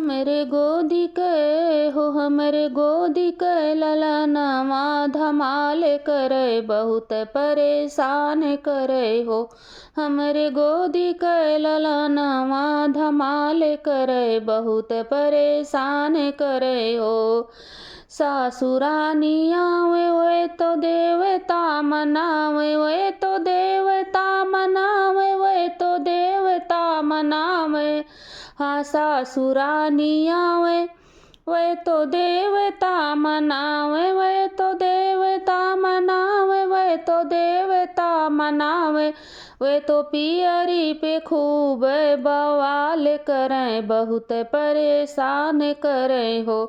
हमरे गोदी के हो हमरे गोदी के ललनवा धमाल करे बहुत परेशान करे हो। हमरे गोदी के ललनवा धमाल करे बहुत परेशान करे हो। सासुरानी आवे वे तो देवता मनावे वे तो देवता मनावे वे तो देवता मनावे। हाँ सासुरानी आवे वे तो देवता मनावे वे तो देवता मनावे वे तो देवता मनावे। वे तो पियरी पे खूब बवाल करें बहुत परेशान करें हो।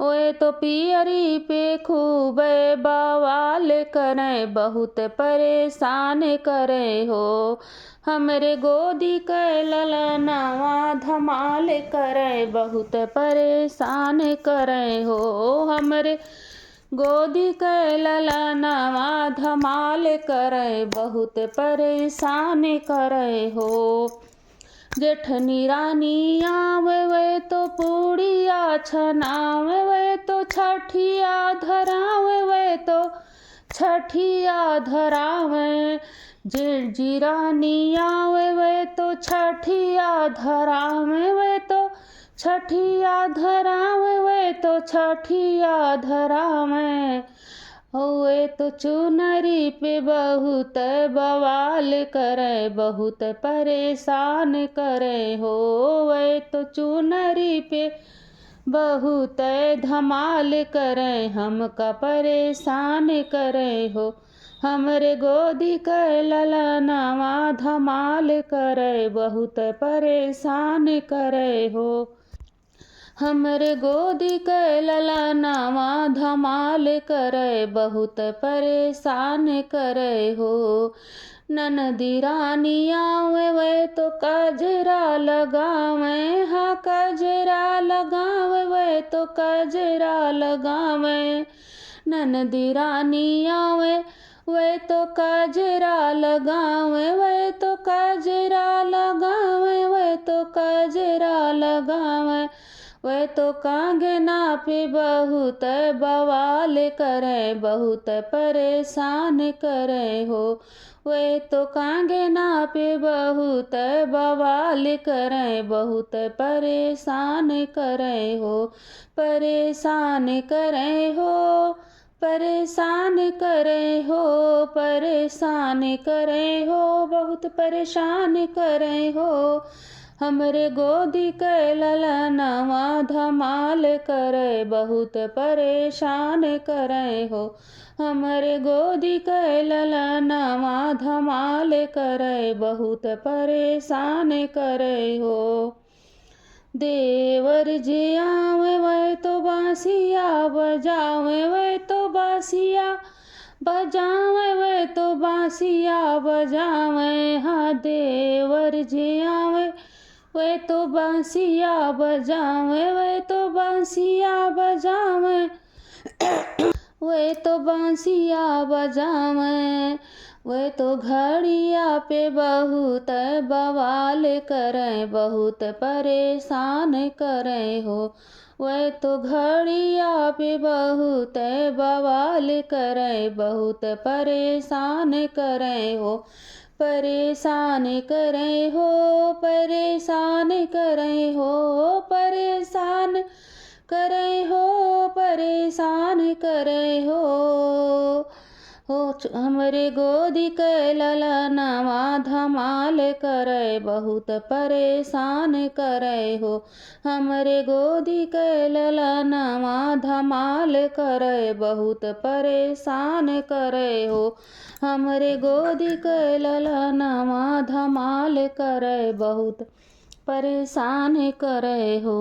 वे तो पियरी पे खूब बवाल करें बहुत परेशान करें हो। हमरे गोदी के ललनवा धमाल करे बहुत परेशान करे हो। हमरे गोदी के ललनवा धमाल करे बहुत परेशान करे हो। जेठनी रानी आवे वे तो पूड़िया छनावे वे तो छठिया धरावे वे तो छठिया धरावे। जेठी रानी आवे वे तो छठिया धरावे वे तो छठिया धरावे वे तो छठिया धरावे। वे तो चुनरी पे बहुत बवाल करे बहुत परेशान करे हो। वे तो चुनरी पे बहुत धमाल करे हमका परेशान करे हो। हमरे गोदी के ललनवा धमाल करे बहुत परेशान करे हो। हमरे गोदी के ललनवा धमाल करे बहुत परेशान करे हो। ननदी रानी आवे वे तो कजरा लगावे हाँ कजरा लगावे वे तो कजरा लगावे। ननदी रानी आवे वे तो कजरा लगावे वे तो कजरा लगावे वे तो कजरा लगावे। वे तो कांगना पे बहुत बवाल करे बहुत परेशान करे हो। वे तो कांगना पे बहुत बवाल करे बहुत परेशान करे हो। परेशान करे हो परेशान करे हो परेशान करे हो बहुत परेशान करे हो। हमरे गोदी के ललनवा धमाल करे बहुत परेशान करे हो। हमरे गोदी के ललनवा धमाल करे बहुत परेशान करे हो। देवर जी आवे वे तो बांसिया बजावे वे तो बांसिया बजावे वे तो बांसिया बजावे। हाँ देवर जी आवे वे तो बांसिया बजावे वे तो बांसिया बजावे वे तो बांसिया बजावे। वे तो घड़िया पे बहुत बवाल करे बहुत परेशान करे हो। वे तो घड़िया पे बहुत बवाल करे बहुत परेशान करे हो। परेशान करे हो परेशान करे हो परेशान करे हो परेशान करे हो। हमरे गोदी के ललनवा धमाल करे बहुत परेशान करे हो। हमरे गोदी के ललनवा धमाल करे बहुत परेशान करे हो। हमरे गोदी के ललनवा धमाल करे बहुत परेशान करे हो।